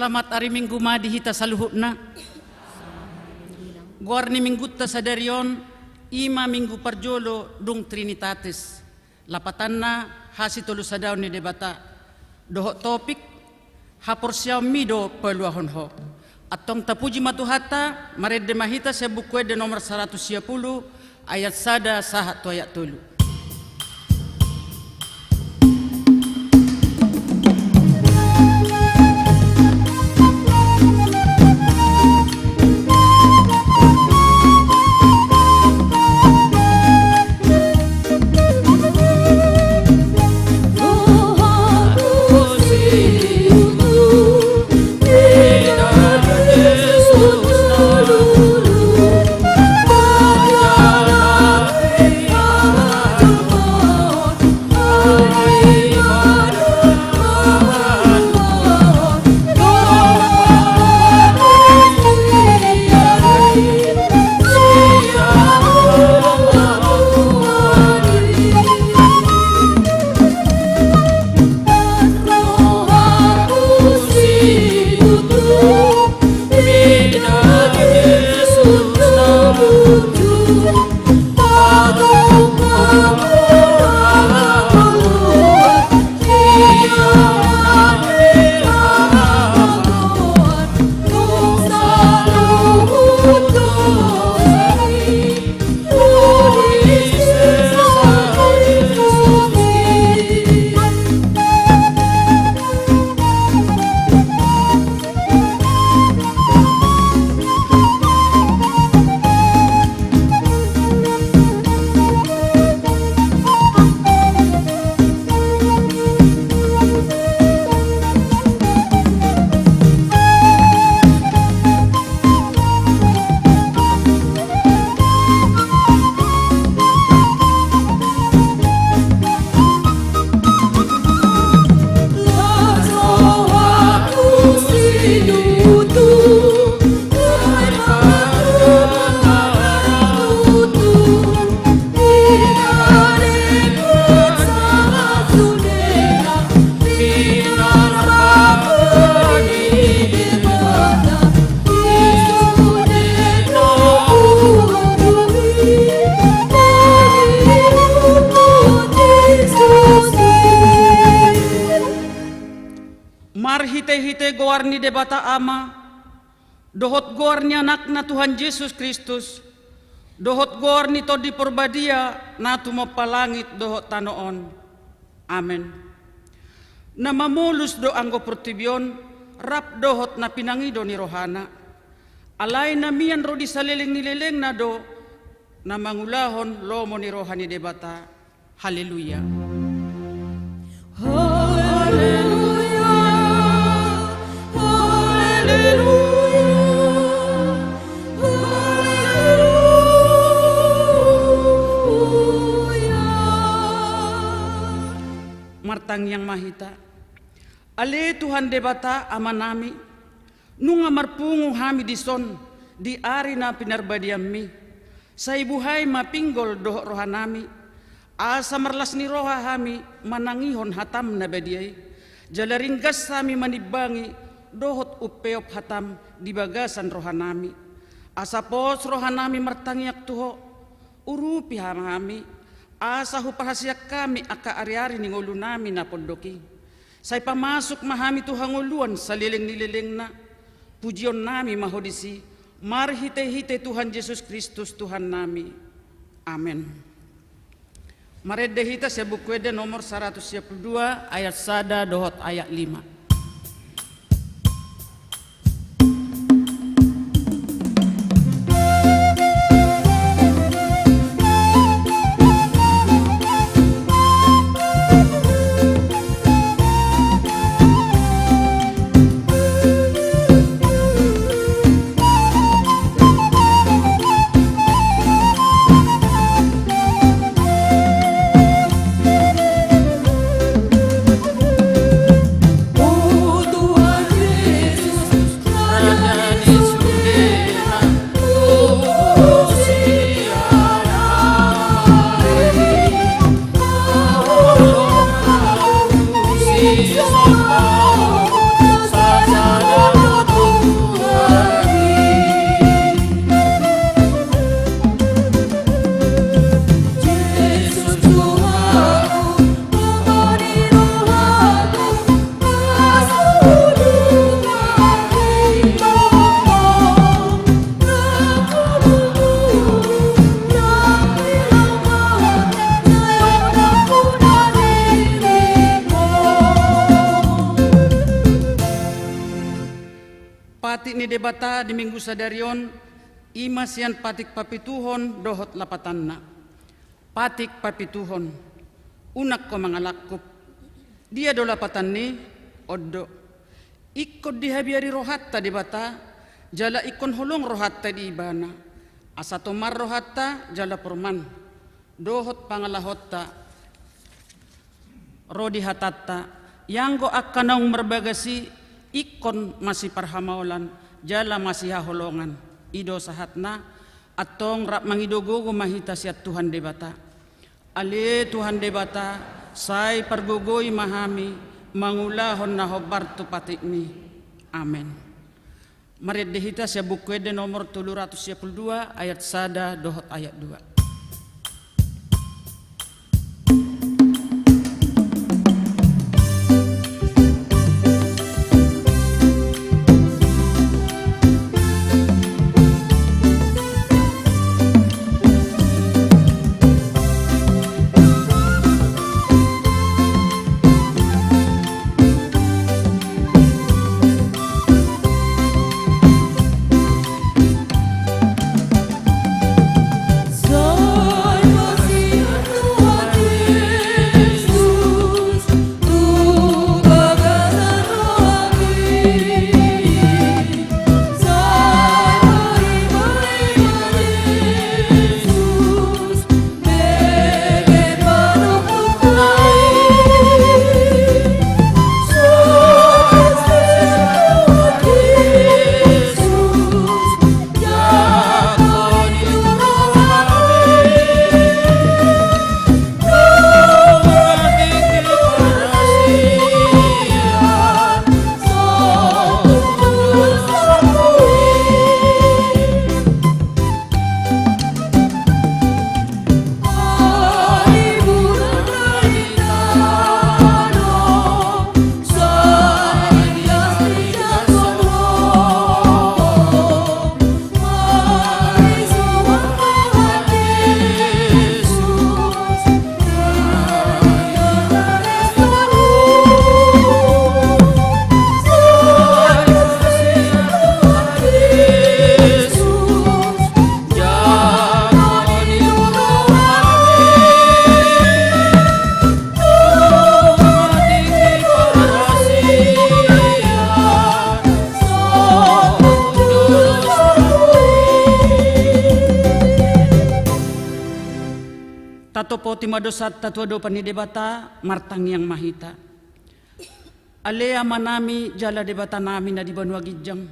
Samat ari minggu madi hita saluhutna. Guarni minggutta sadarion ima minggu parjolo dung Trinitatis. Lapatanna hasi tolu sadaw ni debata. Dohok topik hapor siyaw mido peluahon ho. Atong tapuji matuhata maredde mahita sa bukwede nomor 110 ayat sada sahat tu ayat tulu. Hite-hite goarni debata ama, dohot goarni anak na Tuhan Yesus Kristus, dohot goarni to di porbadia na tumapalangit dohot tanoon. Amen. Na mamulus do anggo pertibyon, rap dohot na pinangido ni rohana, alay na miyan ro di saliling nilileng na do, na mangulahon lomo ni rohani debata. Haleluya. Haleluya. Martang yang mahita, ale Tuhan debata ama nami, nunga marpungu hami dison di ari na pinarbadiammi, sa ibuhay mapinggol doh rohanami, asa marlas ni roha hami manangihon hatam na badiay, jalaringgas sami manibangi dohot upeop hatam di bagasan rohanami, asa pos rohanami martangyak tuho, urupi hamami, asa hupahasyak kami aka ari-ari ning ulo nami na pondoki. Say pamasok mahami tuhanguluan sa liling-nililing na, pujion nami mahodisi, marhite-hite Tuhan Yesus Kristus Tuhan nami. Amen. Maredde hita sa bukwede nomor 112 ayat sada dohot ayat 5. Sa pati ni debata di minggu sadarion ima sian patik papituhon dohot lapatanna. Patik papituhon unak ko mga lakup. Dia do lapatan ni oddo. Ikod dihabiari rohatta debata jala ikon hulong rohatta di ibana. Asa tomar rohatta jala porman. Dohot pangalahotta rodi hatatta yang go akanong merbagasi ikon masih parhamaulan jala masih haholongan ido sahatna atong rap mangidogo mahita siat Tuhan debata ale Tuhan debata say pargogoy mahami mangulahon na hobar tu patikmi amen. Marid dehita siya bukwede nomor 322 ayat sada dohot ayat 2. Tatopo timadosat tatuado panidebata martang yang mahita. Alea manami jala debata nami na di Banua Gijang.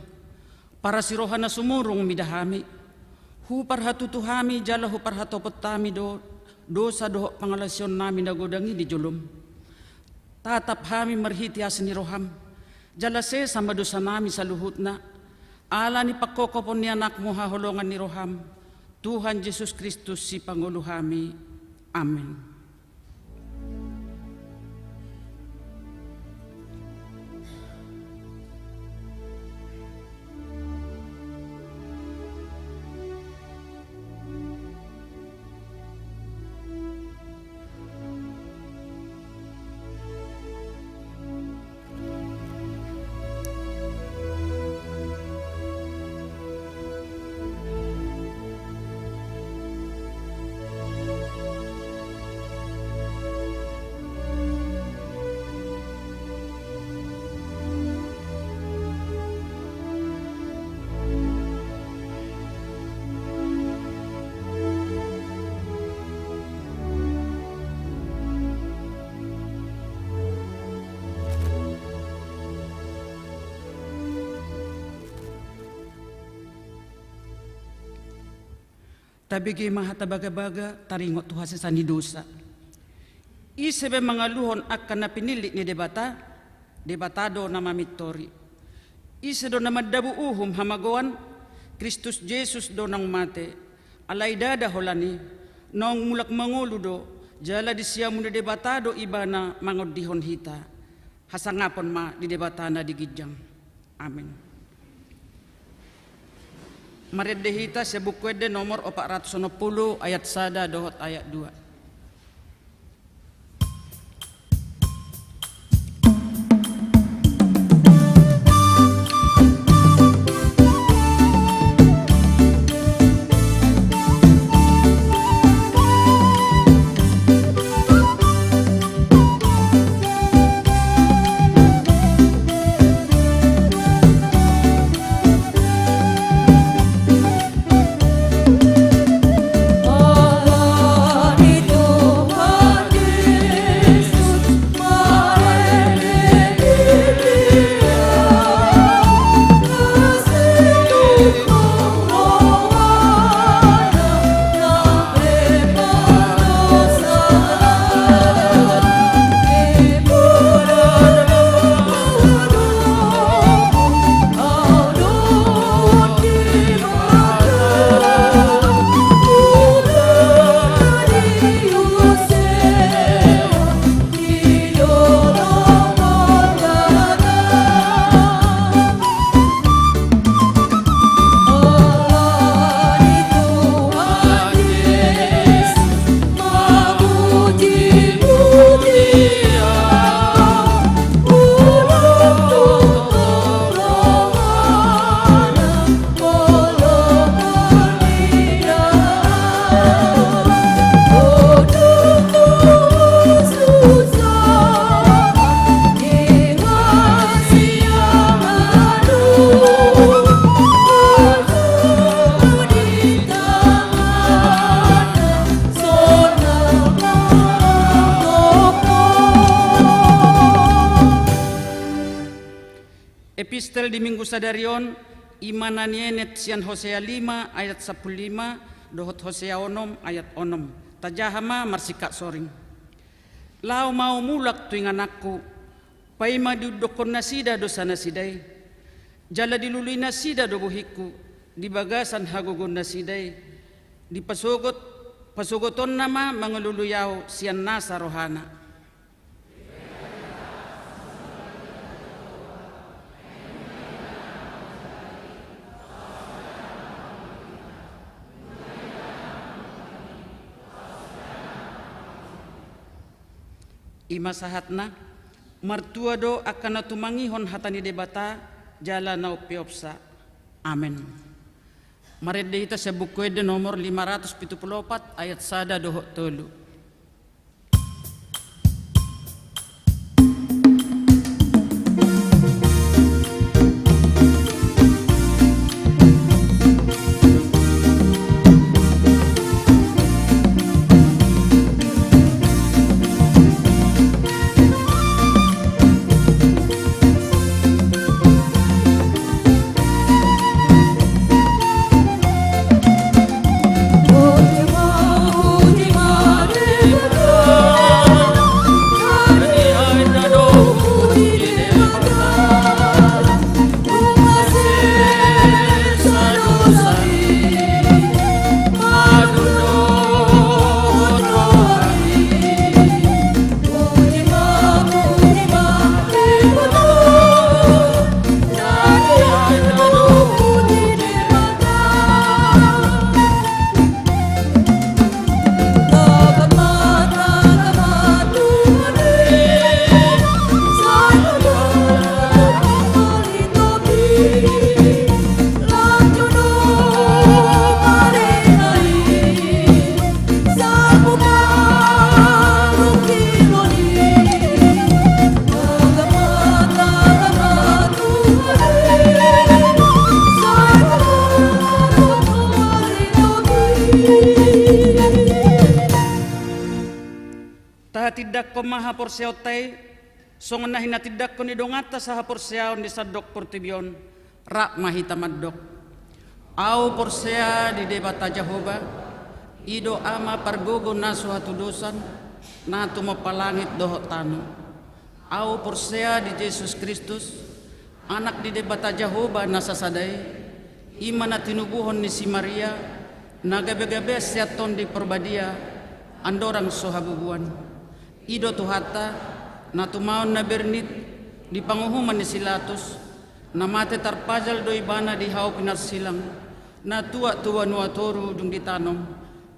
Para sirohan na sumurong midahami. Hupar hatutuhami jala hupar hatopot tami dosa doho pangalasyon nami na godangi di julum. Tatap hami marhiti asin ni roham. Jala se sama dosa nami sa luhut na. Ala ni pakokopon ni anak mo haholongan ni roham. Tuhan Yesus Kristus si Pangulo hami. Amin. Tabigi mahatabaga-baga taringot Tuhan sa dosa. Isebe mga luhon akan na pinili ni debatado na mamitori. Isa do na madabu uhum hamagoan, Kristus Jesus do nang mate, alay dada holani, nong mulak mangulo do, jala di siya muna debatado iba na mangodihon hita, hasangapon ma di debatana di Gijang. Amin. Maredehita sa bukwede nomor 410 ayat sada dohot ayat 2. Epistel di minggu sadarion imananianet sian Hosea 5 ayat 15 dohot Hosea 6 ayat 6 tajahama marsika soring. Lau mau mulak tuingan aku paima dudokon nasida dosa nasidai jala dilului nasida dobuhiku di bagasan hagogon nasidai di pasogoton nama mangeluluyau sian nasa rohana. Ima sahatna martua do akan natumangihon hatani debata jala nau piopsa. Amin. Marede ita sebuku ede nomor 574 ayat sada dohok tolu. Tidak ko maha porsiaw tay songon na hinatidak ko ni dongata sa porsiaw di sadok portibion rak mahita maddok au porsea di debata Jehovah ido ama pargogo na suatu dosan na tumapalangit dohot tano au porsea di Yesus Kristus anak di debata Jehovah na sasadai iman na tinubuhon ni si Maria nagabe-gabe siaton di perbadia andorang sohabubuan ido tuhata na tumaon na bernit di panguhuman ni Silatus na mate tarpajal do ibana di hao pinarsilang na tuwa nuatoru dung ditanom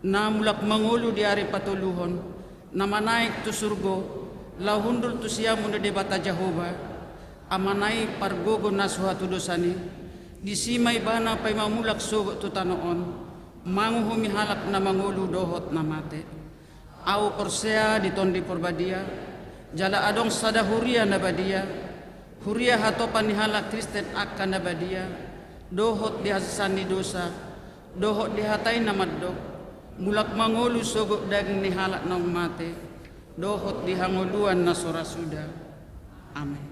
na mulak mangulu di ari patuluhon na manaik tu surgo lahundul tu siyamu na debata Jehovah amanai pargogo na suhatu dosani di simay bana pay mamulak sugo tu tanoon manguhumi halak na mangulu dohot na mate au porsea di tondi porbadia jala adong sada huria nabadia huria hatopan ni halak Kristen akan nabadia dohot di hasani dosa dohot di hatai namadok mulak mangolu sogok daging ni halak nang mate dohot di hangoluan na sorasuda. Amin.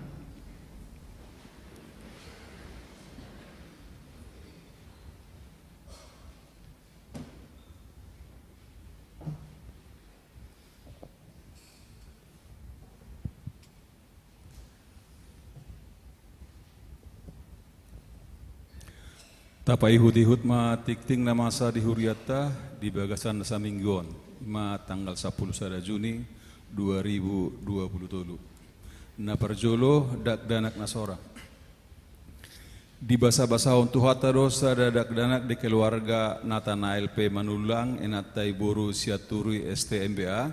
Tapai hut ma tikting na masa di huriata di bagasan sa mingguan ma tanggal 10 sada Juni 2020 na parjolo dak danak nasora di basa-basa untuk hata dosa dak danak di keluarga Nathanael P Manulang enatai boru siaturi STMBA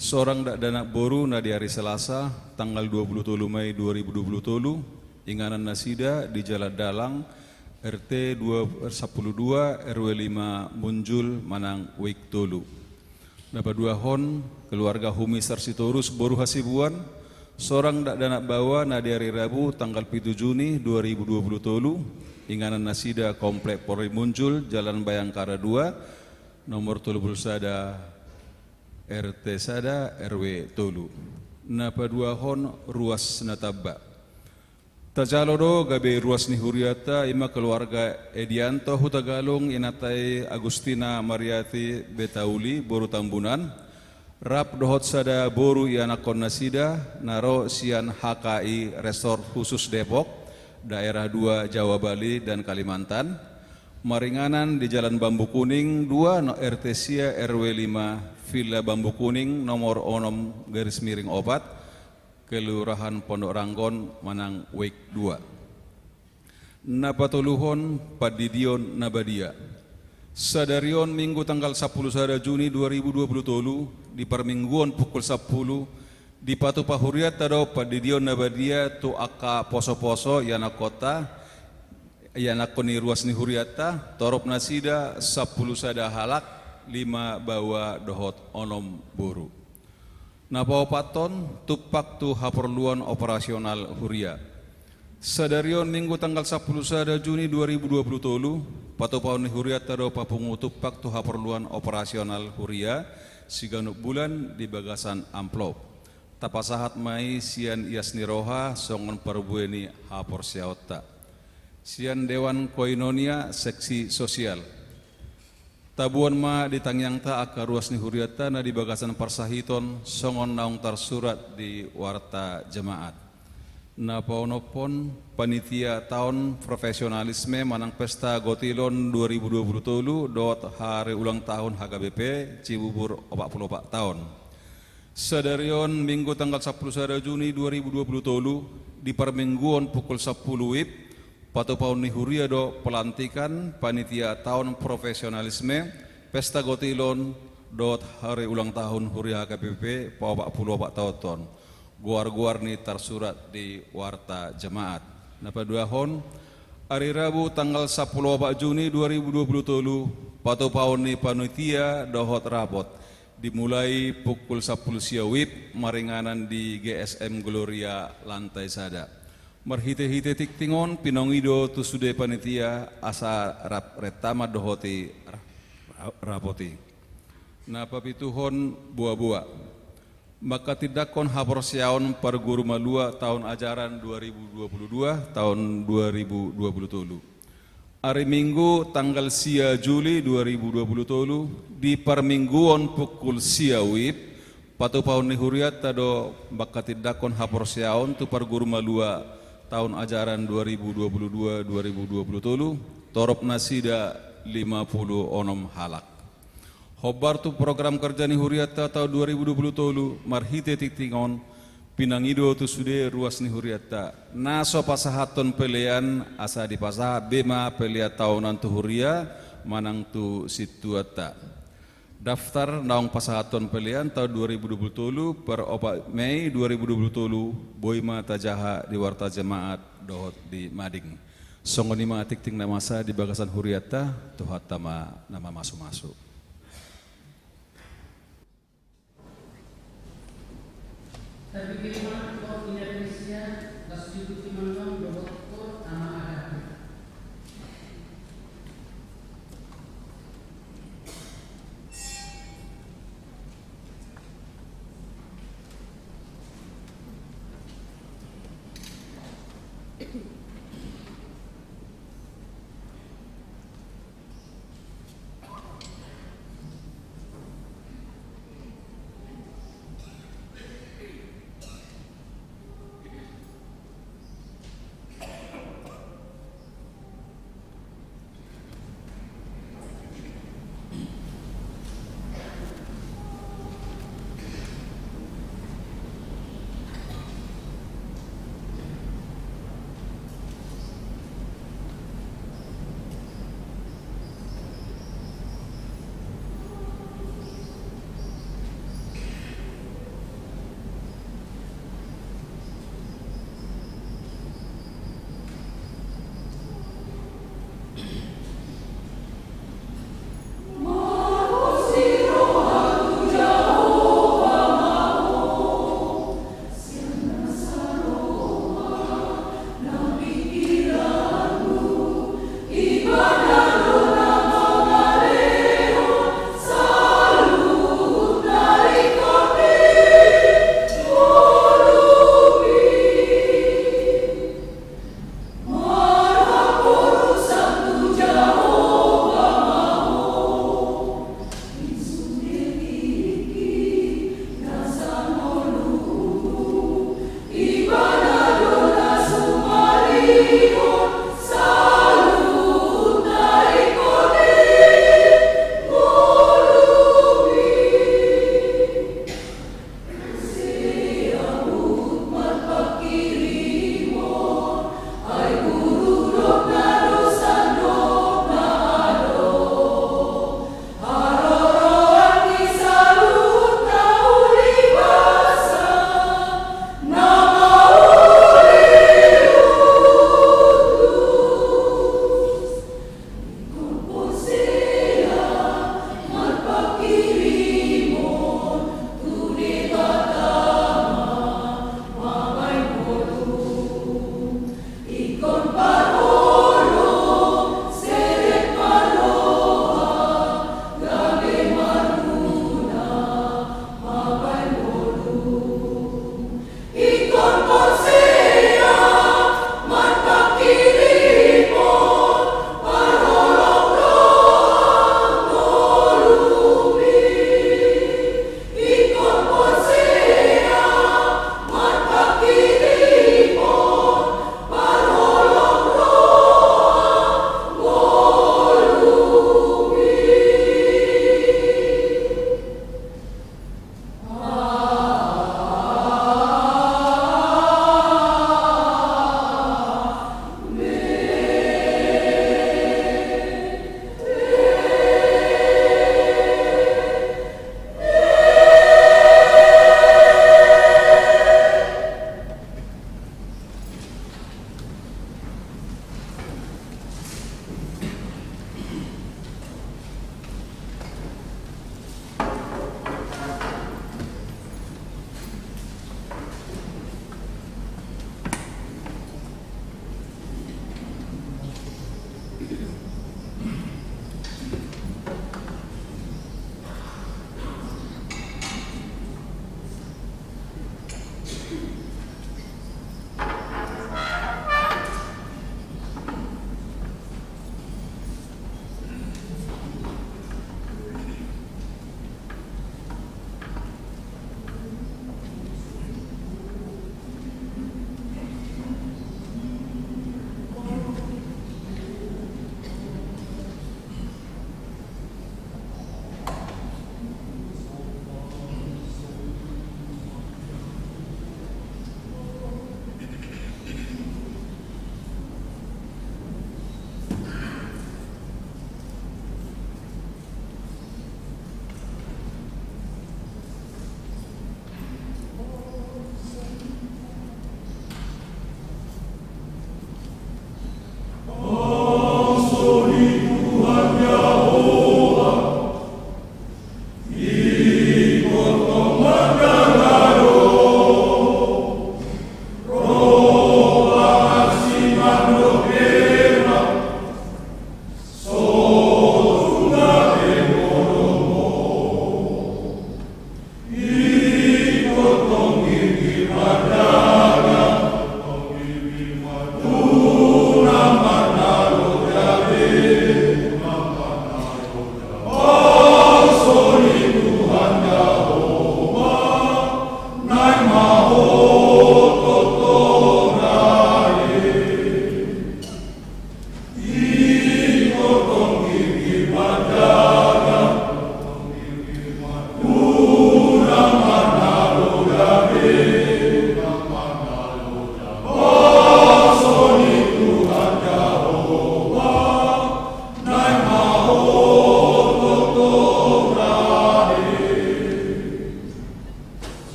seorang dak danak boru na di hari Selasa tanggal 20 Mei 2020 inganan nasida di Jalan Dalang RT 212 RW 5 Munjul Manang Wik Tolu. Dapat dua hon keluarga Humi Sarsitorus Boru Hasibuan seorang dak danak bawa na di hari Rabu tanggal 7 Juni 2020 Tolu inganan nasida Komplek Polri Munjul Jalan Bayangkara 2 nomor 30 sada RT sada RW Tolu. Napa dua hon ruas nataba Tajalodo gabe ruas ni huriata ima keluarga Edianto Hutagalung inatai Agustina Mariati Betauli boru Tambunan rap dohot sada boru ianakon nasida naro sian HKI Resort Khusus Depok daerah 2 Jawa Bali dan Kalimantan maringanan di Jalan Bambu Kuning 2 no RT Sia RW 5 Villa Bambu Kuning nomor 6 garis miring 4 Kelurahan Pondok Ranggon Manang Wek 2 Napatuluhon Padidion Nabadia Sadarion Minggu tanggal 10 sada Juni 2020 di permingguan pukul 10 di Patu Pahuriat tado Padidion Nabadia tu aka poso-poso yana kota yana koni ruas ni huriata torop nasida 10 sada halak 5 bawa dohot onom buru Napao paton tupak tu haperluan operasional huria. Sadarion minggu tanggal 10 sada Juni 2020 tolu, patopaun huria tado papungu tupak tu haperluan operasional huria siganuk bulan di bagasan amplop. Tapasahat mai sian iasni roha songon perbueni hapor siaota. Sian Dewan Koinonia seksi sosial. Tabuan ma di tangyang ta aka ruas ni huriata na di bagasan parsahiton songon naung tarsurat di warta jemaat. Na paunopon panitia tahun profesionalisme manang pesta gotilon 2020 tolu dot hari ulang tahun HKBP Cibubur 44 tahun. Sadarion minggu tanggal 10 sada Juni 2020 tolu di permingguan pukul 10 WIB Patopaun ni huria do pelantikan panitia tahun profesionalisme pesta gotilon dot hari ulang tahun huria HKBP Pak 44 tahun. Guar-guar ni tersurat di warta jemaat. Napa duahon hari Rabu tanggal 10 Juni 2020 tolu patopaun ni panitia dohot rabot dimulai pukul 10 siawib maringanan di GSM Gloria lantai sada. Marhite-hite tiktingon pinongido tu sude panitia asa retama dohoti rapoti. Napa pituhon buah-buah. Maka tidakon hapor siaon par guru malua tahun ajaran 2022 tahun 2020 tolu. Hari Minggu tanggal sia Juli 2020 tolu di permingguan pukul sia wib patu paun ni huriat tado maka tidakon hapor siaon tu par guru malua tahun ajaran 2022-2020 tolu torop nasida 50 onom halak. Hobar tu program kerja ni huriata tahun 2020 tolu marhite tiktingon pinangido tu sude ruas ni huriata naso pasahaton pelean asa di pasah bema pelea tahunan tu huria manang tu situata. Daftar naung pasahaton pelian tahun 2020 tolu per 4 Mei 2020 tolu boima tajaha di warta jemaat dohot di Mading. Songonima tikting namasa di bagasan huriata tuhat tama nama masuk-masuk. Tapi bagaimana kalau Indonesia das hidup di Mandang dohot ko ama ada.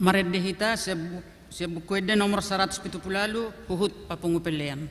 Maredde hita sebukuede nomor 170 puhut papungupelean.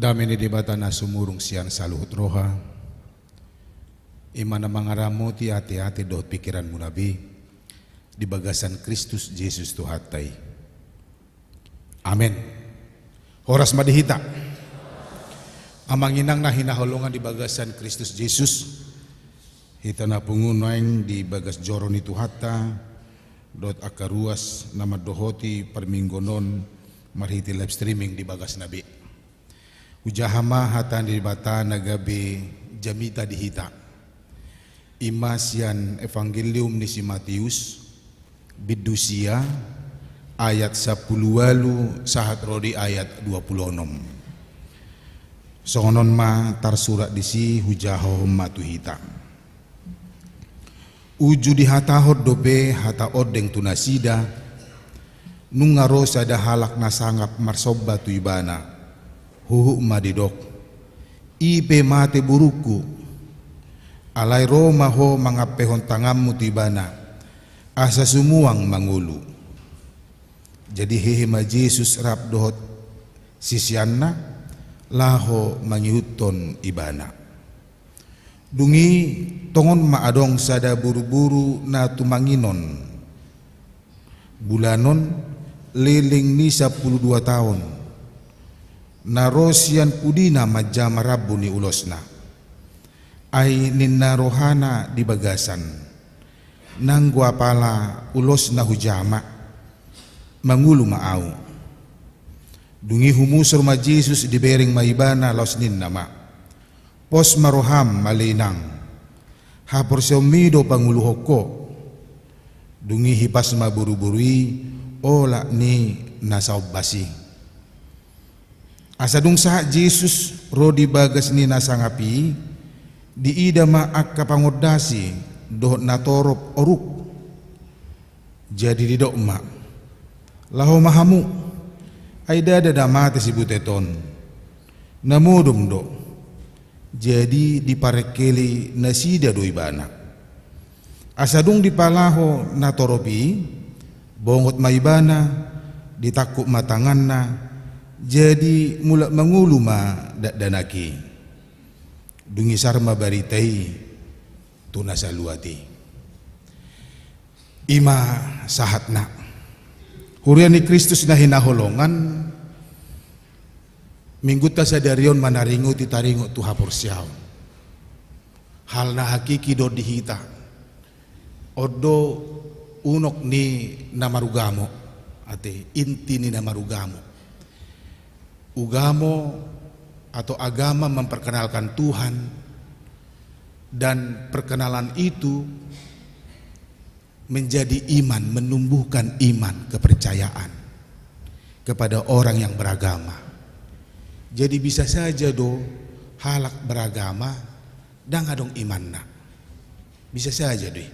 Damini di batana sumurung sian saluhut roha. Imana mangaramu ti hati-hati dot pikiranmu nabi di bagasan Kristus Yesus Tuhatai. Amin. Horas madihita. Amanginang na hinaholongan di bagasan Kristus Yesus. Hita na pungunain di bagas joro ni Tuhata. dot akaruas nama dohoti perminggonon marhiti live streaming di bagas nabi. Ujahama hatan di bata nagabe jamita dihita. Imasian Evangelium ni si Matius bidusia ayat 10 sahat rodi ayat 26. Songonon ma tarsurat disi hujaho matuhita. Uju di hatahod dobe hata odeng tunasida nungaro sada halak nasangap marsoba tuibana huhu madidok ipe mate buruku alai roma ho mangapehon tangammu tuibana asa sumuang mangulu. Jadi hehema Jesus rap dohot sisianna laho mangihuton ibana. Dungi tongon maadong sada buru-buru na tumanginon. Bulanon liling ni 12 tahun. Narosian pudina majama rabu ni ulosna. Ay ninna rohana di bagasan. Nanggwa pala ulosna hujama. Mangulu maau. Dungi humusur ma Jesus di bering maibana lausnin nama. Pos maroham malinang. Hapor siomido panguluhoko. Dungi hipas ma buru-burui ola ni nasaub basi. Asadung sahat Jesus rodi bagas ni nasangapi di ida ma akka pangodasi dohot natorop oruk. Jadi di dokma laho mahamu aida ada mati si buteton namudum do jadi diparekeli nasida do ibana asadung dipalaho natoropi bongot maibana ditakuk matanganna jadi mulak mangulu ma danaki dungi sarma baritai tunasaluati ima sahatna hurian ni Kristus na hinaholongan mingguta sa darion manaringo titaringo tu hapor siyaw hal na hakiki do dihita odo unok ni namarugamo ate inti ni namarugamo ugamo atau agama memperkenalkan Tuhan dan perkenalan itu menjadi iman, menumbuhkan iman, kepercayaan kepada orang yang beragama. Jadi bisa saja do halak beragama dan adong imanna. Bisa saja deh.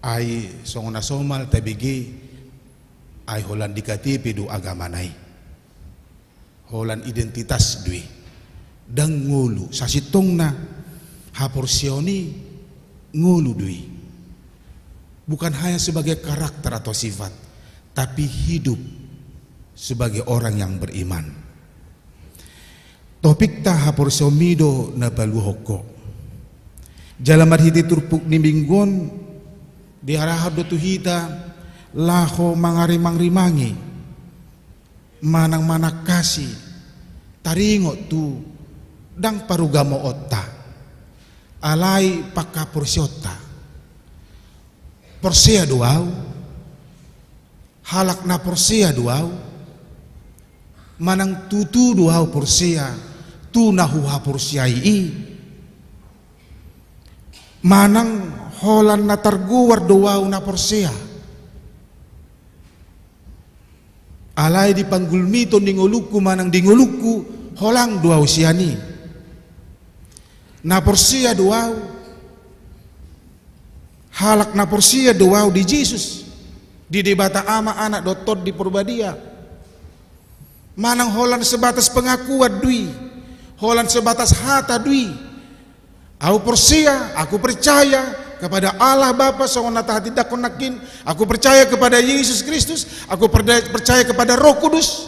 Ai songona somal tabigi ai holan dikatipi do agama nai. Holan identitas dui. Dan ngulu sasitongna haporsioni ngulu dui. Bukan hanya sebagai karakter atau sifat, tapi hidup sebagai orang yang beriman. Topik tahapor somido na baluhoko. Jalamat hiti turpuk ni minggon diarahad do tuhita laho mangarimang-rimangi manang manak kasih taringot tu dang parugamo otta alai pakapor siota. Porsia doau halak na porsia doau manang tutu doau porsia tu nahuha porsiai manang holan na targuwar doau na porsia alai di panggulmito dinguluku manang dinguluku holang doau siani na porsia doau halak na porsia doau di Jesus di debata ama anak dotot di Purbadia manang holan sebatas pengakuan dui holan sebatas hata dui au porsia aku percaya kepada Allah Bapa songona tidak konakin aku percaya kepada Yesus Kristus aku percaya kepada Roh Kudus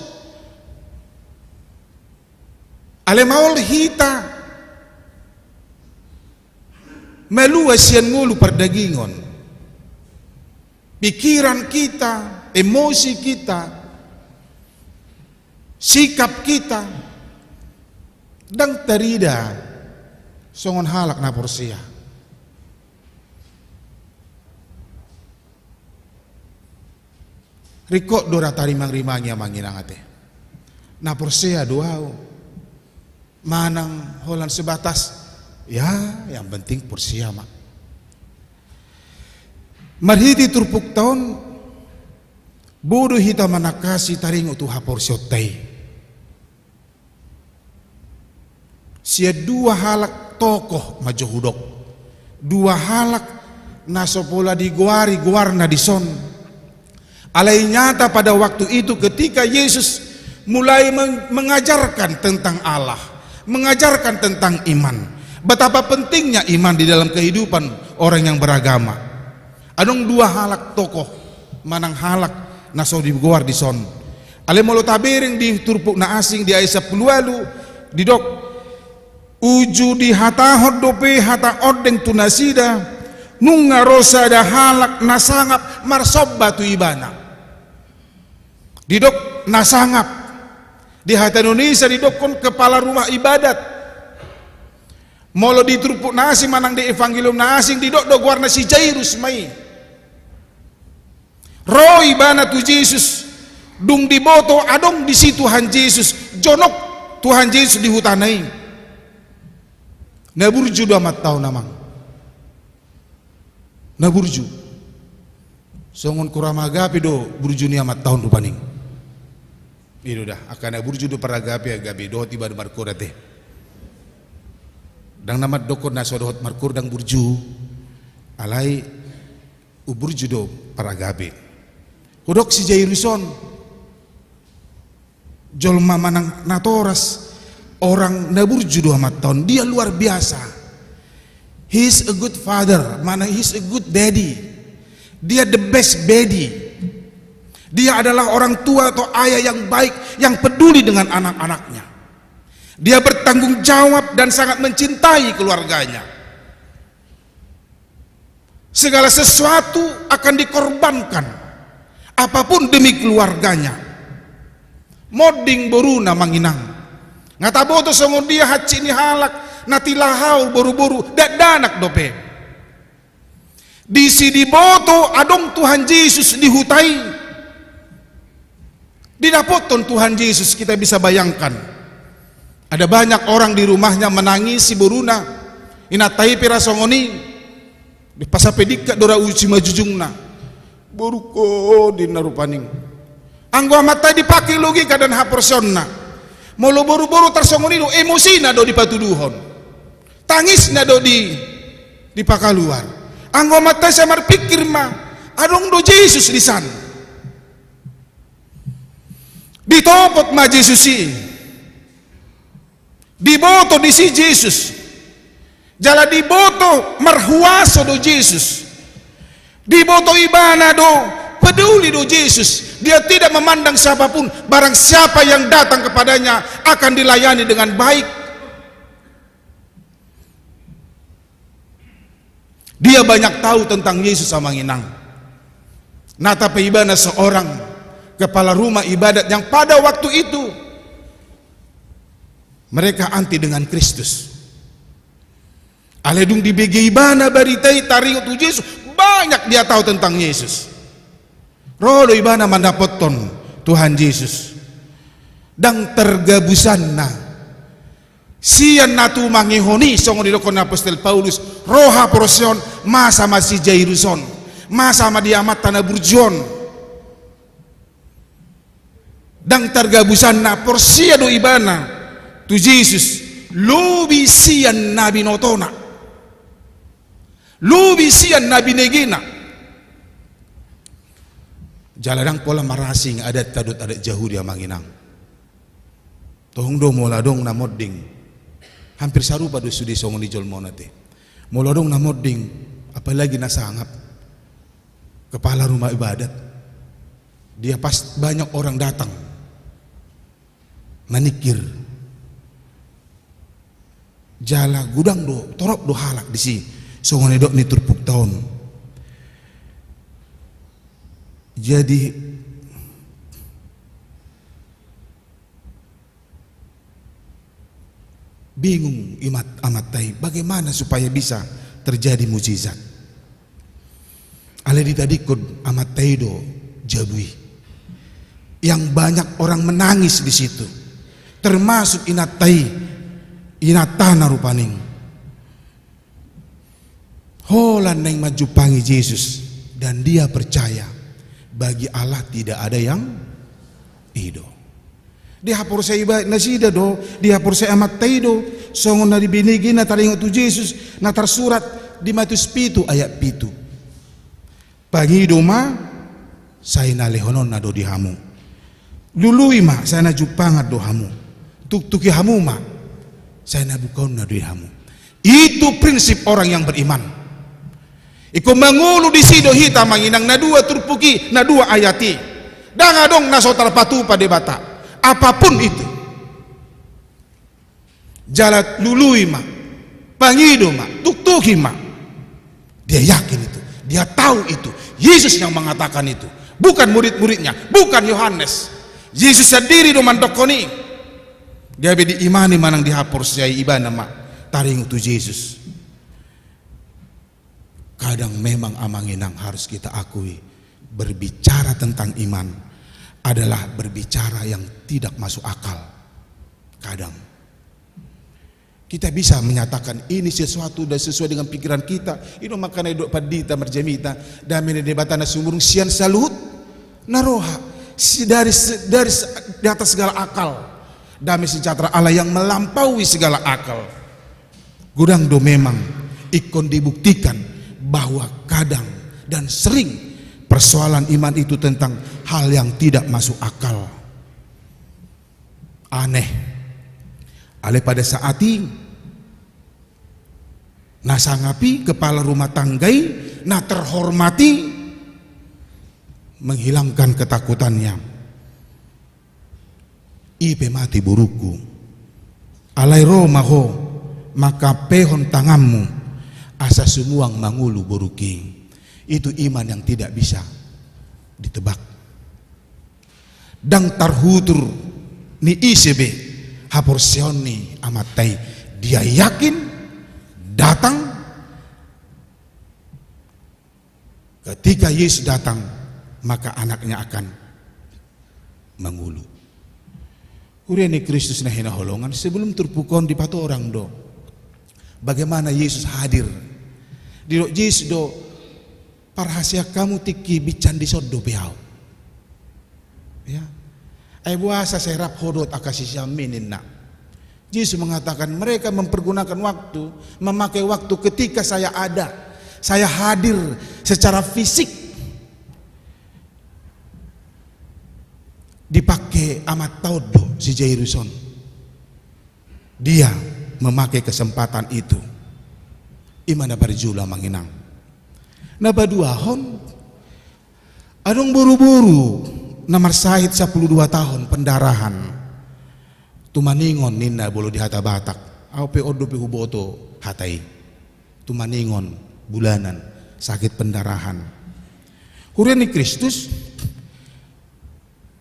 alemaul hita meluasian ngulu perdagingon pikiran kita emosi kita sikap kita dan terida songon halak na porsia Rikok dora tarimang-rimangi manginang ate. Na porsea doao. Manang holan sebatas. Ya, yang penting porsea mak. Marhiti turpuk tahun. Bodoh hita manakasi taring utuh haporsiotai. Sia dua halak tokoh majohudok, dua halak nasopola di guarna di son. Alai nyata pada waktu itu ketika Yesus mulai mengajarkan tentang Allah, mengajarkan tentang iman, betapa pentingnya iman di dalam kehidupan orang yang beragama. Adong dua halak tokoh, manang halak naso di guar di son. Alai molo tabering di turpuk na asing di Aisyah pelualu di dok. Uju di hata hodope hata odeng tunasida nunga rosa da halak nasangap marsobba tu ibana didok nasangap di hata Indonesia didok kon kepala rumah ibadat molo di turpuk nasi manang di evangelium nasing didok do guarna si Jairus mai roh ibana tu Yesus dung di boto adong di situ Tuhan Yesus jonok Tuhan Yesus di hutanai. Naburju 2 tahun namang. Naburju. Songon kuramagapi do burju ni 4 tahun rupaning. Itu dah akan naburju do paragapi agapi do tiba do markur teh. Dang namat dokon na sodohot markur dang burju. Alai uburju do paragapi. Kudok si Jairuson. Jolma manang natoras. Orang naburju 2 tahun, dia luar biasa. He's a good father, mana he's a good daddy. Dia the best daddy. Dia adalah orang tua atau ayah yang baik, yang peduli dengan anak-anaknya. Dia bertanggung jawab dan sangat mencintai keluarganya. Segala sesuatu akan dikorbankan, apapun demi keluarganya. Moding boruna manginang. Ngataboto songon dia haci ni halak natilahau boru-boru danak dope. Di sini boto adong Tuhan Yesus dihutai. Didapoton Tuhan Yesus kita bisa bayangkan. Ada banyak orang di rumahnya menangisi boruna. Inatai pira songoni. Di pasapedika dora uci majujungna. Boruko dinarupaning. Anggo matai dipakai logika dan haporsonna. Molo boru-boru tersongonido emosi na do di patuduhon, tangis na do di pakaluar. Anggo mata saya marpikir ma adong do Yesus di sana. Ditopot ma Yesus si, diboto di si Yesus, jala diboto marhuaso do Yesus, diboto ibana do peduli do Yesus. Dia tidak memandang siapapun, barang siapa yang datang kepadanya akan dilayani dengan baik. Dia banyak tahu tentang Yesus sama nginang. Nata peibana seorang kepala rumah ibadat yang pada waktu itu mereka anti dengan Kristus. Aledung di BG ibana baritai tarik tu Yesus, banyak dia tahu tentang Yesus. Rodo ibana mandapoton Tuhan Yesus dang tergabusan na sian natu mangihoni songon dilokon apostol Paulus roha prosion masa masih Jairuson masa madiamat tanah burjon dang tergabusan na porsia do ibana tu Yesus lubi sian nabi notona lubi sian nabi negina. Jaladang pola marasing adat tadut adat jauh dia manginang. Tohong do moladong na modding. Hampir sarupa do sudi songon di jolmonate. Moladong na modding, apalagi nasangap. Kepala rumah ibadat. Dia pas banyak orang datang. Manikir. Jala gudang do, torok do halak di si. Songon edok ni turpuk tahun. Jadi bingung amat tai bagaimana supaya bisa terjadi mujizat. Ale ditadikod amat tai do jabui yang banyak orang menangis di situ, termasuk inatana rupaning holan neng maju pangi Yesus, dan dia percaya bagi Allah tidak ada yang ido. Dia hapur saya iba nasida do, dia hapur saya amat taido, songon na dibinigi na taringo tu Yesus na tersurat di Matius 7 ayat 7. Pangido ma saya na lehonon na do dihamu. Lului ma saya na jupangat do hamu. Tuk-tuki hamu ma saya na bukaon na do hamu. Itu prinsip orang yang beriman. Iko mangulu di sido hita manginang na dua turpuki na dua ayati. Dangadong na sotar patu pada bata. Apapun itu, jalat lului ma, pangido ma, tuk-tuki ma, dia yakin itu, dia tahu itu. Yesus yang mengatakan itu, bukan murid-muridnya, bukan Yohanes. Yesus sendiri do mandokoni. Dia bedi imani manang dihapur saya ibana ma, taring itu Yesus. Kadang memang amanginang harus kita akui, berbicara tentang iman adalah berbicara yang tidak masuk akal. Kadang kita bisa menyatakan ini sesuatu dan sesuai dengan pikiran kita. Ino makana idok padita merjemita damai debatana sumurung sian salut naroha dari di atas segala akal. Damai sejahtera Allah yang melampaui segala akal. Gudang do memang ikon dibuktikan bahwa kadang dan sering persoalan iman itu tentang hal yang tidak masuk akal. Aneh. Ale pada saat ini nasangapi kepala rumah tanggai na terhormati menghilangkan ketakutannya. Ipe mati buruku. Alai romaho maka pehon tanganmu asa sumuang mangulu buruki. Itu iman yang tidak bisa ditebak. Dang tarhutur ni isebe hapor seoni amatai, dia yakin datang ketika Yesus datang maka anaknya akan mengulu. Uriani Kristus na hinaholongan sebelum terpukon di patu orang do. Bagaimana Yesus hadir di Yesus do parhasia kamu tiki bican di sodo behau. Ya. Ai buasa serap hodot akasisya minina. Yesus mengatakan mereka mempergunakan waktu, memakai waktu ketika saya ada, saya hadir secara fisik. Dipakai amat todo si Jairuson. Dia memakai kesempatan itu. Imana barjula manginang. Nabaduahon adong buru-buru namar sahid 12 tahun pendarahan tumaningon ninna bolo di hata batak au pe odo pe huboto hatai tumaningon bulanan sakit pendarahan hureni Kristus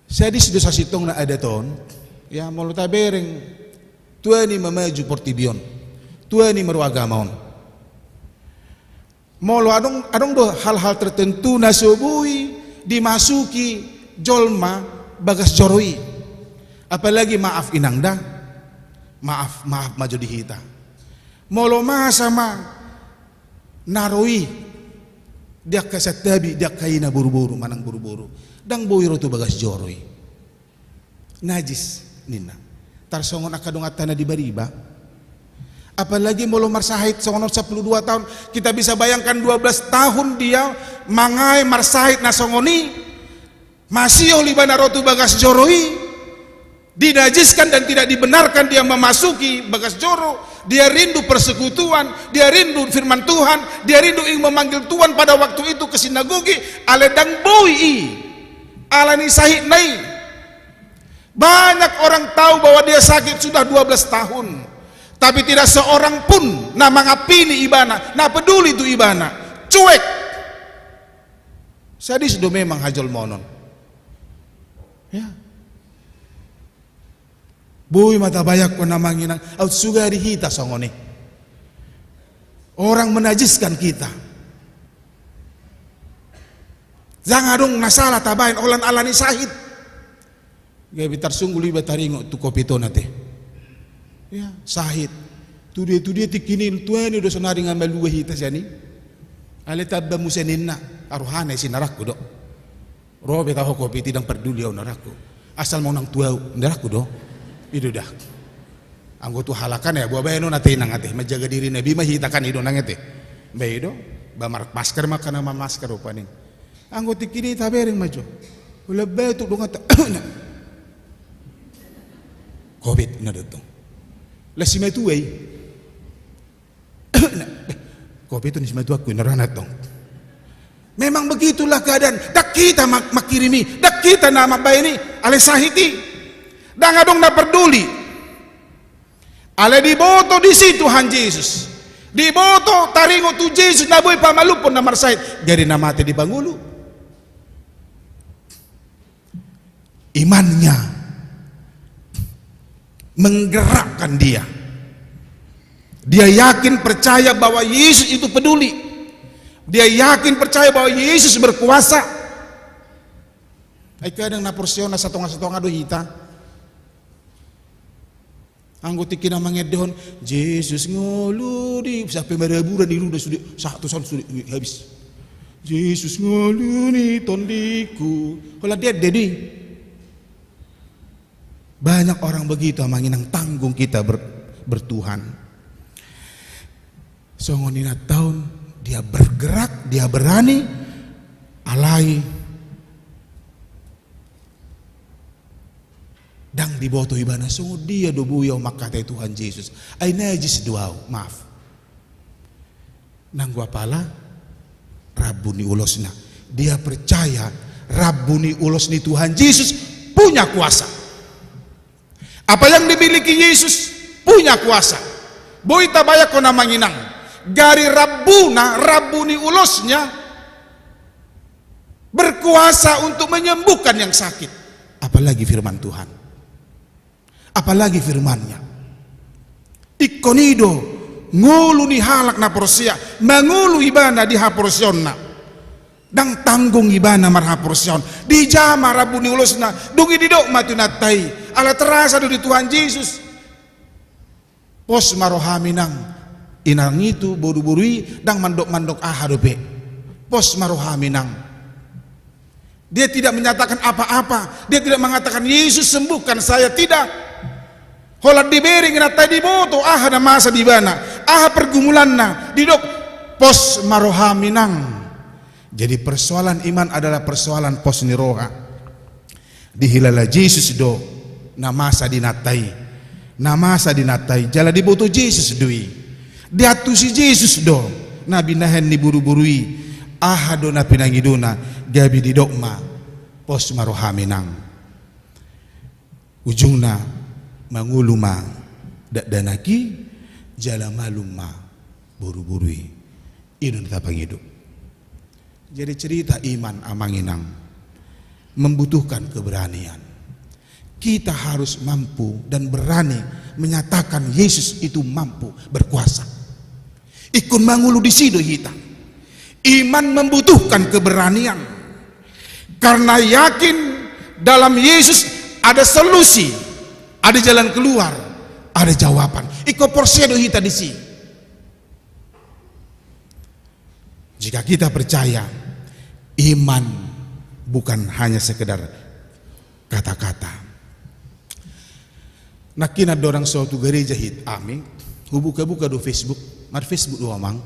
saya di dosa sitong na ada ton ya molo tabereng tuani mamaju portibion tuani meru agamaon molo adong do hal-hal tertentu nasubui dimasuki jolma bagas joroi, apalagi maaf inangda, maaf maju di hita, molo sama naroi dia kasatabi dia kaina buru-buru manang buru-buru, dang boiro tu bagas joroi, najis nina, tarsongon akadong atana di bariba. Apalagi molo marsahid songon 12 tahun, kita bisa bayangkan 12 tahun dia mangai marsahid nasongoni masih oleh banarotu bagas joroi dinajiskan dan tidak dibenarkan dia memasuki bagas joro. Dia rindu persekutuan, dia rindu firman Tuhan, dia rindu ingin memanggil Tuhan pada waktu itu ke sinagogi. Aledang boi alani sahid nai. Banyak orang tahu bahwa dia sakit sudah 12 tahun. Tapi tidak seorang pun na mangapini ibana, na peduli itu ibana, cuek. Sadis do memang hajol monon. Ya. Boy mata bayak ko namanginang out suga dihita songone. Orang menajiskan kita. Jangan dong nasalah tabain olan alani sahid. Gabi tarsunggu liba taringo tu kopi to nate. Ya, sahid. Tu dia tikini tuan udah sonari ngambil dua hita jani. Ale tabba museninna aruhane sinarakku do. Robe tahu kopi tidak peduli au narakku. Asal mau nang tua narakku do. Itu dah. Anggo tu halakan ya buah bayano nate nang ate menjaga diri nabi mah hitakan ido nang ate. Baido ba masker makan nama masker rupane. Anggo tikini tabering maju. Ulah batu dong ata. Covid na datang. Lasi metu ay. Covid itu nismatu aku naranat dong. Memang begitulah keadaan. Dak kita makirimi, dak kita nama bayani ale sahiti. Dak ngadong na peduli. Ale diboto di situ Tuhan Yesus. Diboto taringo tu Yesus na boy pamalupon na marsait. Gari na mati di bangulu. Imannya menggerakkan dia. Dia yakin percaya bahwa Yesus itu peduli. Dia yakin percaya bahwa Yesus berkuasa. Ay kadang na porsyon na satonga do hita. Anggo tikina mangedon Yesus ngolu di sampai maraburan di ruda sudah satu tahun sudah habis. Yesus ngolu ni tondiku. Kalau dia dedi banyak orang begitu manginang tanggung kita bertuhan. Songonina tahun dia bergerak, dia berani alai dang diboto ibana songo dia do buyau makatai Tuhan Yesus. Ai najis doau, maaf. Nang gua pala Rabbuni ulosna. Dia percaya Rabbuni ulosni Tuhan Yesus punya kuasa. Apa yang dimiliki Yesus punya kuasa. Boy tabaya kona manginang. Gari Rabbuni ulosnya berkuasa untuk menyembuhkan yang sakit. Apalagi firman Tuhan. Apalagi firmannya. Ikonido ngulu ni halak na porsia, mangulu ibana di haporsionna. Dang tanggung ibana marha porsion. Di jama Rabbuni ulosna, dungi didok matunatai. Ala terasa di Tuhan Yesus. Pos marohaminang inang itu buru-burui dang mandok-mandok ahadope. Pos marohaminang. Dia tidak menyatakan apa-apa. Dia tidak mengatakan Yesus sembuhkan saya, tidak. Holat dibering natai diboto aha na masa di bana. Aha pergumulan na didok pos marohaminang. Jadi persoalan iman adalah persoalan pos niroha. Dihilala Yesus do na masa dinatai. Na masa dinatai jala diboto Yesus dui. Diatusi Yesus do nabi nahen ni buru-burui aha do na pinangiduna gabi di dokma pos marohaminang ujungna manguluma danaki jala maluma buru-burui idun tapang hidup. Jadi cerita iman amanginang membutuhkan keberanian. Kita harus mampu dan berani menyatakan Yesus itu mampu berkuasa. Ikut mangulu di sido kita. Iman membutuhkan keberanian. Karena yakin dalam Yesus ada solusi, ada jalan keluar, ada jawaban. Ikut porsedo kita di sini. Jika kita percaya iman bukan hanya sekedar kata-kata. Nakina dorang suatu gereja hit amin. Buka-buka do Facebook. Mar Facebook do amang.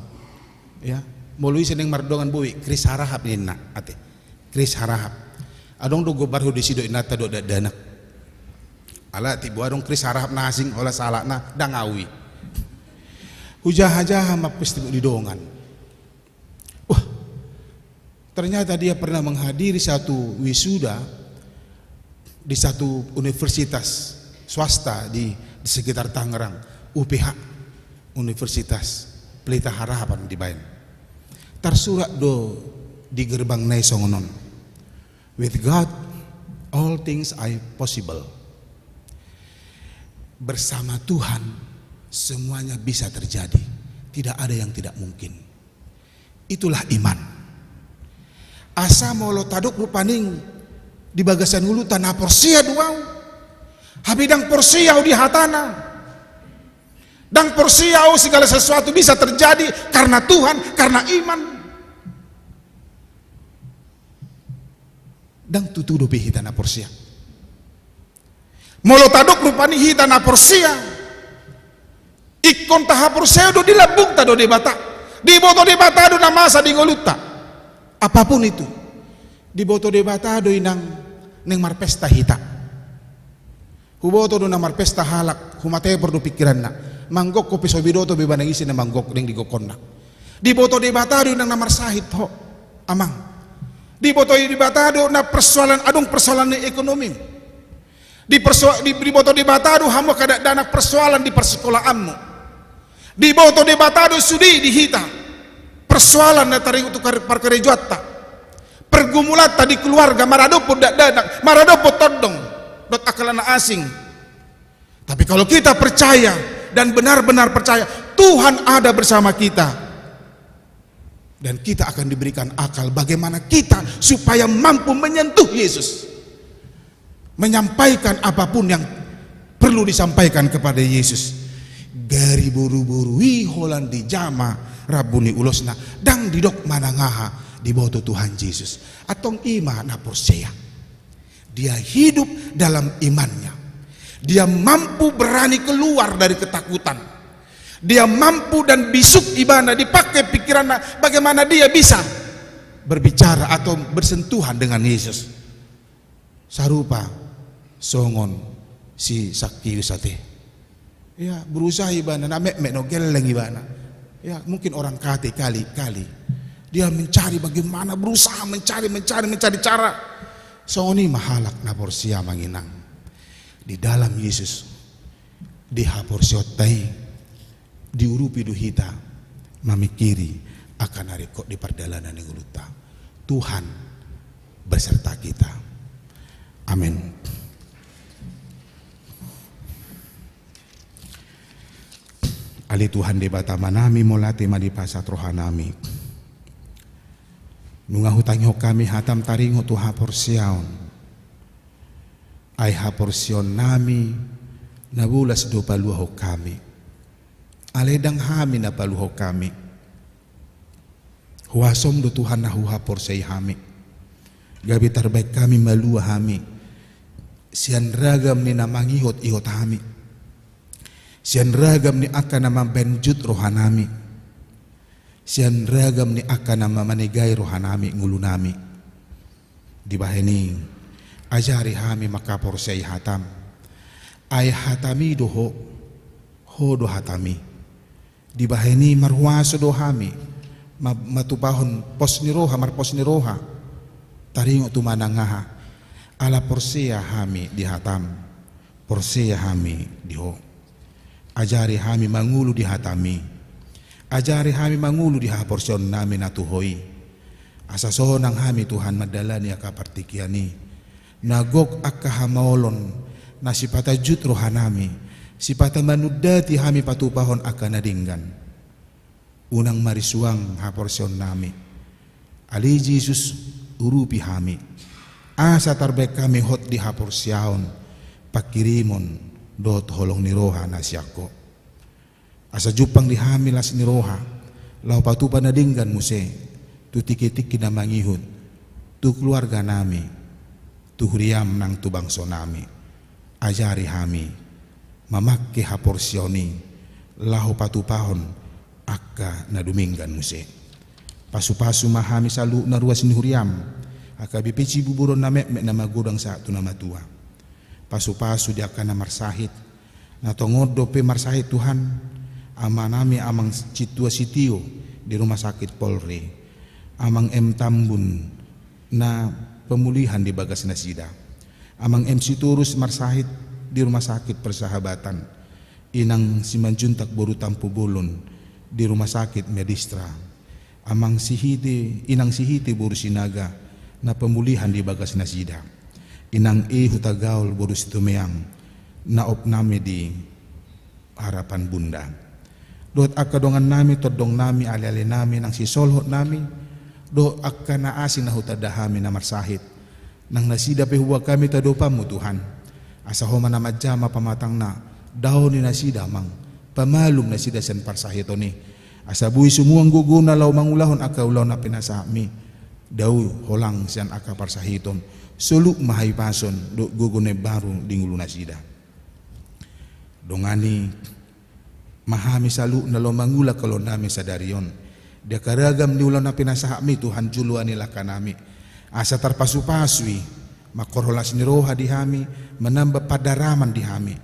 Ya, molui seneng mardongan boy Chris Harahap nina ate. Chris Harahap. Adong do gobar ho di sido inata do danak. Ala ti buadong Chris Harahap na asing ola salah na dangawi. Hujah-hajah mapes di dongan. Wah. Ternyata dia pernah menghadiri satu wisuda di satu universitas swasta di sekitar Tangerang, UPH. Universitas Pelita Harapan di Bayan. Tersurat do di gerbang nai songonon. With God all things are possible. Bersama Tuhan semuanya bisa terjadi. Tidak ada yang tidak mungkin. Itulah iman. Asa molo taduk rupaning di bagasan ulutan na porsia duau. Habidang porsia di hatana. Dan porsia segala sesuatu bisa terjadi karena Tuhan, karena iman. Dan tutudo hita na porsia. Molo tadok rupani hita na porsia. Ikon taha porsia do dilabuk tado di bata. Di boto di bata do na masa di ngoluta. Apapun itu. Di boto di bata do inang neng marpesta hita. Huboto do na marpesta halak, humate perdo pikiran na. Manggok ko piso bidoto bibanang isi na manggok neng digokon na. Di boto di bata do inang na marsahit ho. Amang. Di boto di bata do na persoalan adong persoalan ni ekonomi. Di boto di bata do hamo kada dana persoalan di persekolahanmu. Di boto di bata do sudi dihita. Persoalan na taring untuk parkerejuatta. Pergumulat tadi keluarga maradopo dadak, maradopo todong dot akalana asing. Tapi kalau kita percaya dan benar-benar percaya Tuhan ada bersama kita, dan kita akan diberikan akal bagaimana kita supaya mampu menyentuh Yesus, menyampaikan apapun yang perlu disampaikan kepada Yesus. Gari buru-buru holan di jama rabuni ulosna dang didok manangaha di bawah Tuhan Yesus. Atong ima na porsia. Dia hidup dalam imannya. Dia mampu berani keluar dari ketakutan. Dia mampu dan bisuk ibana dipakai pikiran bagaimana dia bisa berbicara atau bersentuhan dengan Yesus. Sarupa songon si Sakius ate. Ya berusaha ibana na mek no geleng ibana. Ya mungkin orang kate kali-kali dia mencari bagaimana, berusaha mencari cara. Soni mahalak na porsia manginang di dalam Yesus di haporsiotai diurupi duhita mamikiri akan hari kok di perdalanan yang uluta. Tuhan beserta kita. Amin. Ali Tuhan di bata manami molati madipasat rohanami. Nunga hutangi kami hatam taringo tu haporsiaon. Ay haporsion nami nabulas do paluho kami. Aledang hami na paluho kami. Huasom do Tuhan na huhaporsay hami. Gabi terbaik kami malua hami. Sian ragam ni namangihot ihot hami. Sian ragam ni akan nama benjut rohanami. Sian ragam ni akan nama manigay rohanami ngulunami. Di bahini ajari hami makaporsay hatam. Ay hatami doho ho do hatami. Di bahini marhuaso do hami matupahon pos ni roha marpos ni roha. Taringo tumanangaha ala porsia hami di hatam. Porsia hami di ho. Ajari hami mangulu di hatami. Ajari hami mangulu di haporsion namin natuhoy. Asasonang hami Tuhan madalani akapartikiani. Nagok akahamolon na sipata jut rohanami. Sipata manudati hami patupahon akanadinggan. Unang marisuang haporsion nami. Ali Jesus urupi hami. Asa tarbek kami hot di haporsiaon. Pakirimon dot holong ni roha na siyako. Asa jupang di hamilas ni roha. Lau patupa na dinggan muse. Tu tiki-tiki na mangihud. Tu keluarga nami. Tu huriam nang tubangso nami. Ajari hami. Mamake haporsioni. Lau patupahon. Akka na duminggan muse. Pasu-pasu mahami salu na ruas ni huriam. Akka bipici buburon na mek na magudang sa atu na matua. Pasu-pasu dia akan marsahit. Na tongodo pe marsahit Tuhan. Ama nami amang citua sitio di rumah sakit Polri. Amang M Tambun na pemulihan di Bagas Nasida. Amang M Siturus marsahit di rumah sakit Persahabatan. Inang Simanjuntak Boru Tampu Bulun di rumah sakit Medistra. Amang Sihiti, Inang Sihiti Boru Sinaga na pemulihan di Bagas Nasida. Inang E Hutagaul Boru Situmeang na opname di Harapan Bunda. Do't akadongan nami todong nami ali-ali nami nang sisolhot nami. Do akka na asing na hutadahami na marsahit. Nang nasida pe huwa kami tadopamu Tuhan. Asa homa na majama pamatang na daw ni nasida mang pamalum nasida sen parsahito ni. Asa bui sumuang guguna law mangulahon aka ulaw na pinasami. Daw holang sian aka parsahiton. Suluk mahay pason do gugune baru dingulu nasida. Dongani mahami salu na law mangula kalau nami sadarion. Dia karagam di ulaw na pinasami Tuhan juluan nila kanami. Asa tarpasu-pasui makorolas ni roha di hami menambah padaraman di hami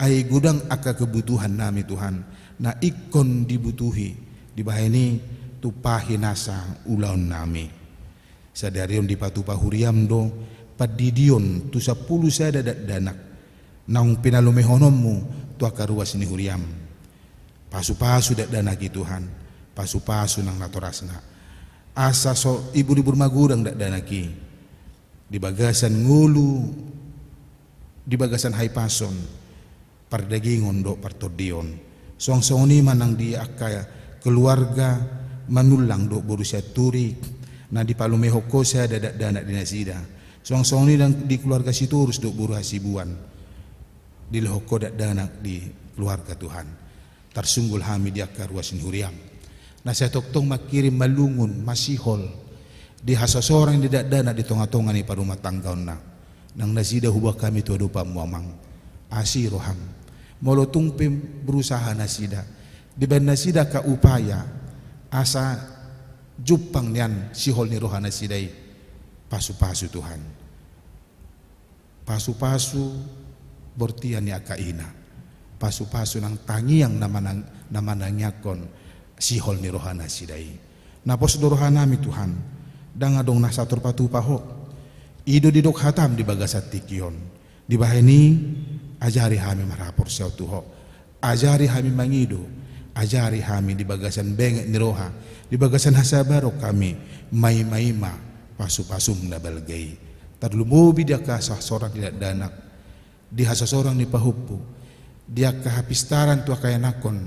ay gudang aka kebutuhan nami Tuhan na ikon dibutuhi di bahini tupahi nasa ulaun nami sadarion di patupa huriam do padidion tu 10 sada danak naung pinalumehonommu tu akaruas ni huriam pasu-pasu danaki Tuhan pasu-pasu nang natorasna asa so ibu-ibu magurang danaki di bagasan ngulu di bagasan haipason pardagingon do partodion song-song ni manang di aka keluarga manulang do borusya turi na di palumeho ko sa danak dinasida song-song ni di keluarga siturus do buru hasibuan di lehoko danak di keluarga Tuhan tarsunggul hami di aka ruasin huriam na sa toktong makirim malungun masihol di hasasorang di dana di tonga-tonga ni parumah tanggaon na nang nasida hubah kami tu adupa muamang asiroham molotung pem berusaha nasida di ban nasida ka upaya asa jupang nian sihol ni roha nasidai pasu-pasu Tuhan pasu-pasu bortian ni akaina pasu-pasu nang tangiang namanang yakon sihol ni roha nasidai napos doroha nami Tuhan danga dong nasatur patupa ho ido didok hatam di bagasat tikion di bahini ajari hami marapor siyaw tuho ajari hami mangido ajari hami di bagasan bengek niroha di bagasan hasabaro kami may-mayma pasu-pasum na balgay tarlumubi dia ka sa sorang tidak danak di hasasorang ni pahupu dia kahapistaran tu akayanakon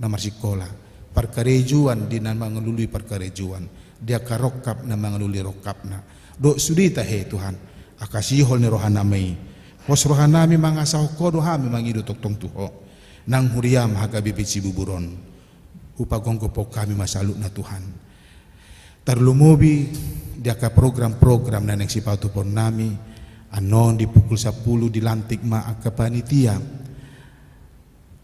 na marsikola parkarejuan di nan mangalului parkarejuan dia karokap na mga luli rokap na do sudita he Tuhan akasihol ni rohana may pos rohanami mga sahoko do hami mangido toktong tuho nang huriam hagabibit si buburon upagongko po kami masaluk na Tuhan tarlumubi dia ka program-program na nagsipatu po nami anon di pukul 10 dilantik ma akapanitia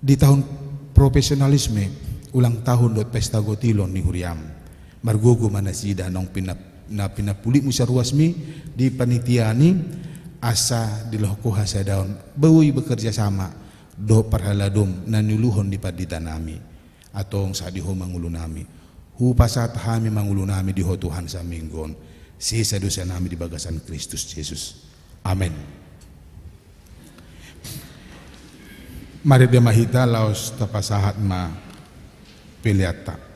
di tahun profesionalisme ulang tahun dot pesta gotilon ni huriam margogo manasida nong pinapuli mo sa ruasmi di panitiani asa di lohko hasa daon bawi bekerja sama do parhaladom na nuluhon di padita nami atong sa diho mangulo nami hupasat hami mangulo nami diho Tuhan sa minggon sisa dosa nami di bagasan Kristus Yesus amen. Mari dia mahita laos tapasahat ma piliata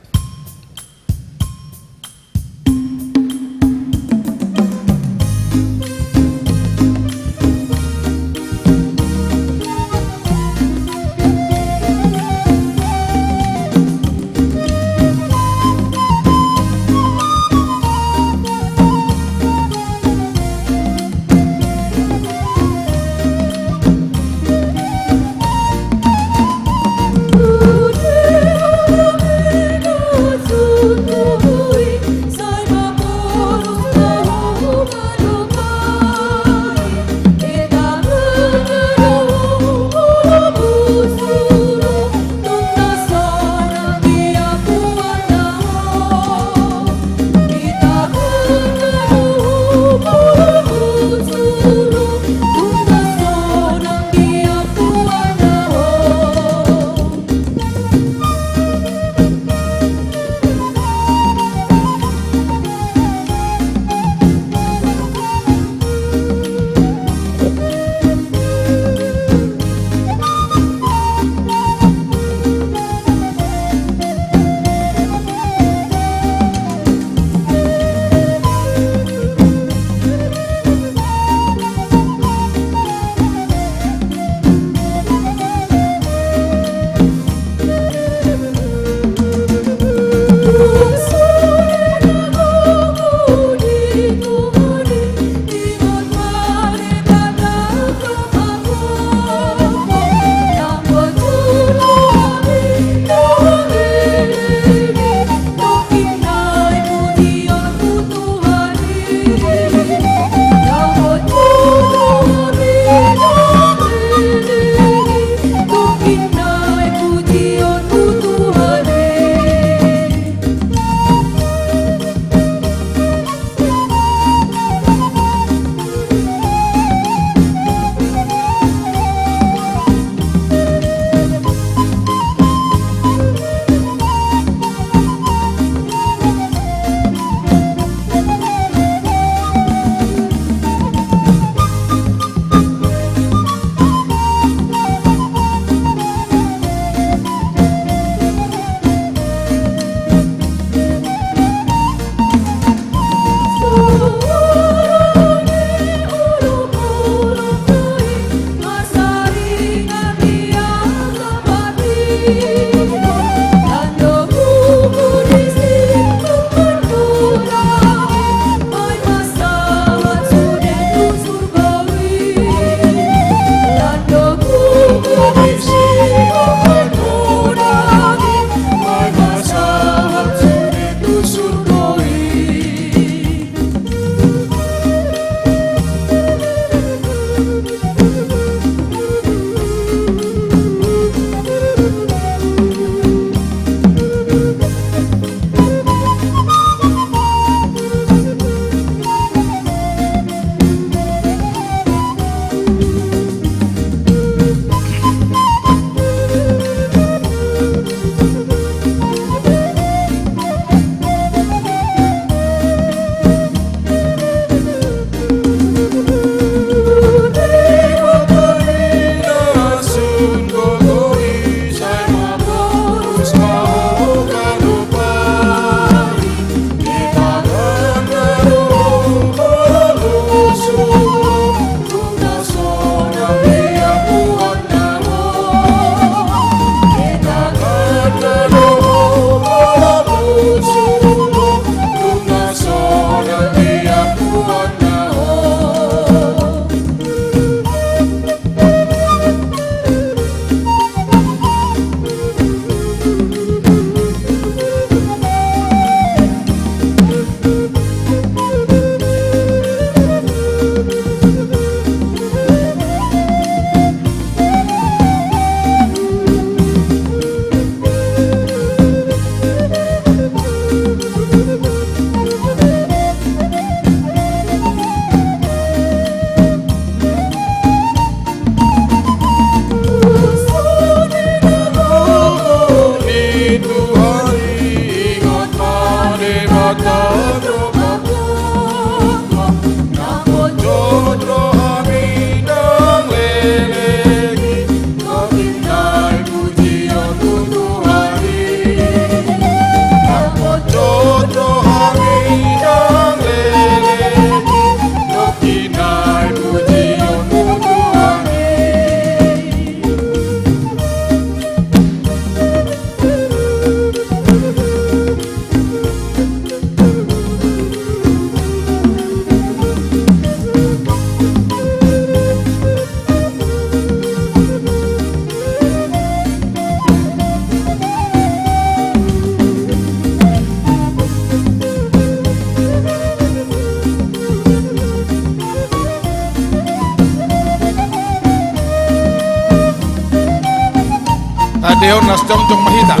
Tadeon nas jong mahita.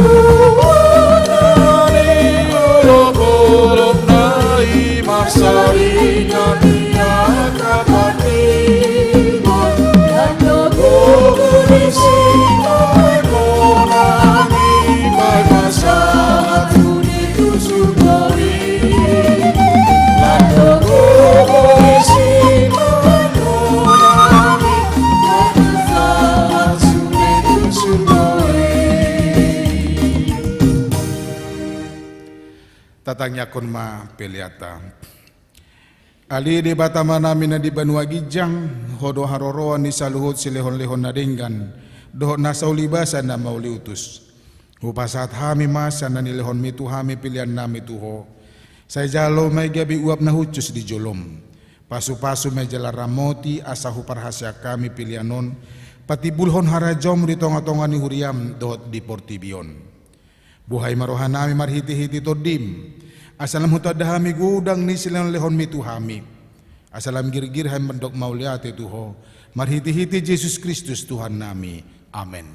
Tatangnya kon ma peliata. Ali di batama namin na di Banua Gijang, hodo haroroan ni saluhut silehon-lehon na denggan, dohot nasa ulibasan na mauli utus. Upasat hami masa na nilehon mitu hami pilihan nami tuho. Say jalo may gabi uap na hucus di jolom. Pasu-pasu may jala ramoti asa huparhasya kami pilihanon, pati bulhon harajom di tonga-tonga ni huriam dohot di portibion. Buhay marohan nami marhiti-hiti todim. Asalam hutadahami gudang ni silang lehon mitu hami. Asalam girgir ham mendok mauliate tuho. Marhiti-hiti Yesus Kristus Tuhan nami. Amen.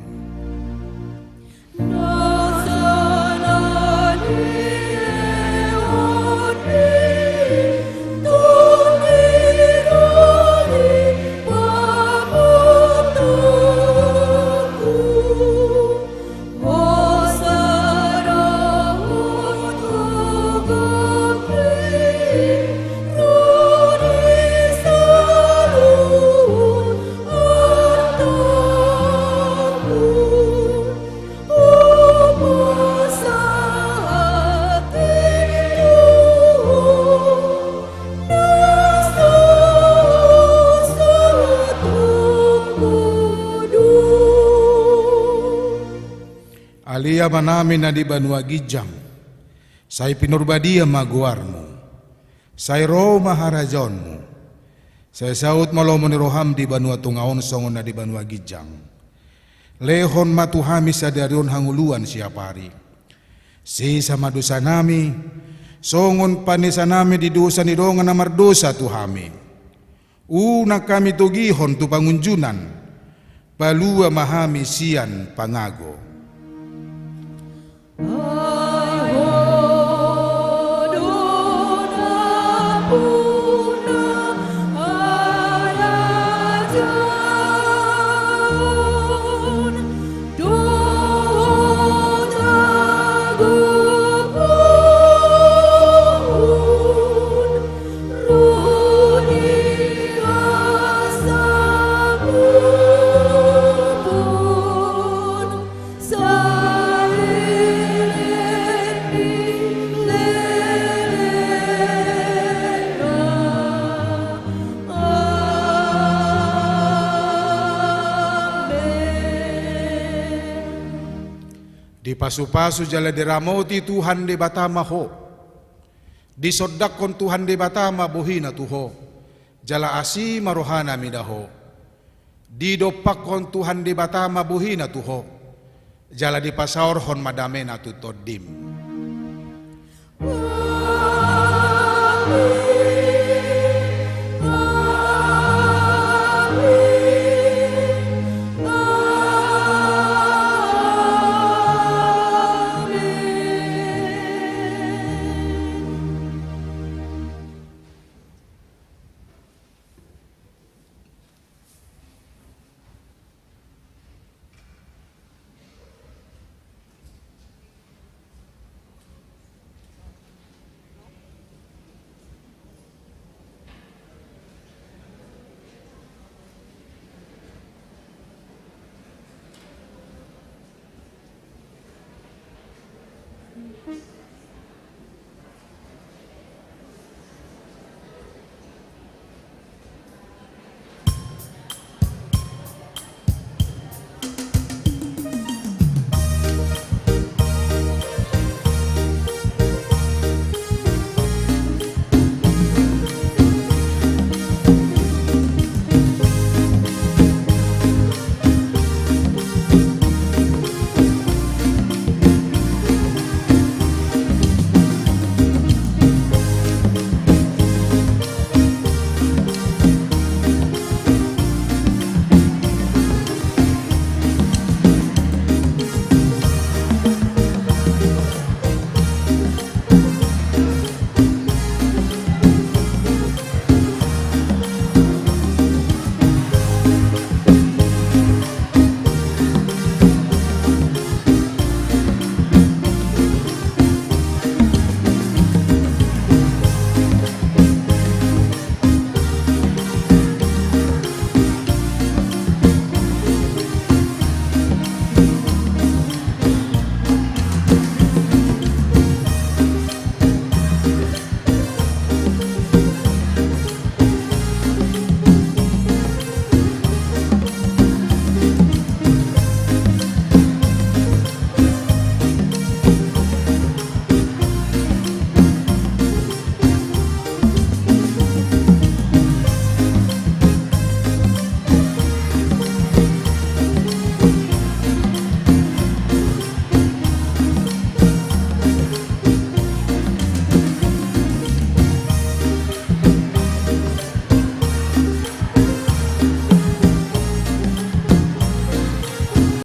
Alia manami na di Banua Gijang, say pinurbadia maguarmu, say ro maharajonmu, say saut malomo ni roham di Banua Tungaon songon na di Banua Gijang, lehon matuhami sadarion hanguluan siapari, si sama dosa nami, songon panisa nami di dosa ni dongan na mardosa tuhami, una kami tugihon tu pangunjunan, palua mahami sian pangago. Di pasu-pasu jala diramoti Tuhan de batama ho. Di sodak kon Tuhan de batama buhina tuho. Jala asi marohana midaho. Di dopak kon Tuhan de batama buhina tuho. Jala di pasaur hon madamena tu todim. Mm-hmm.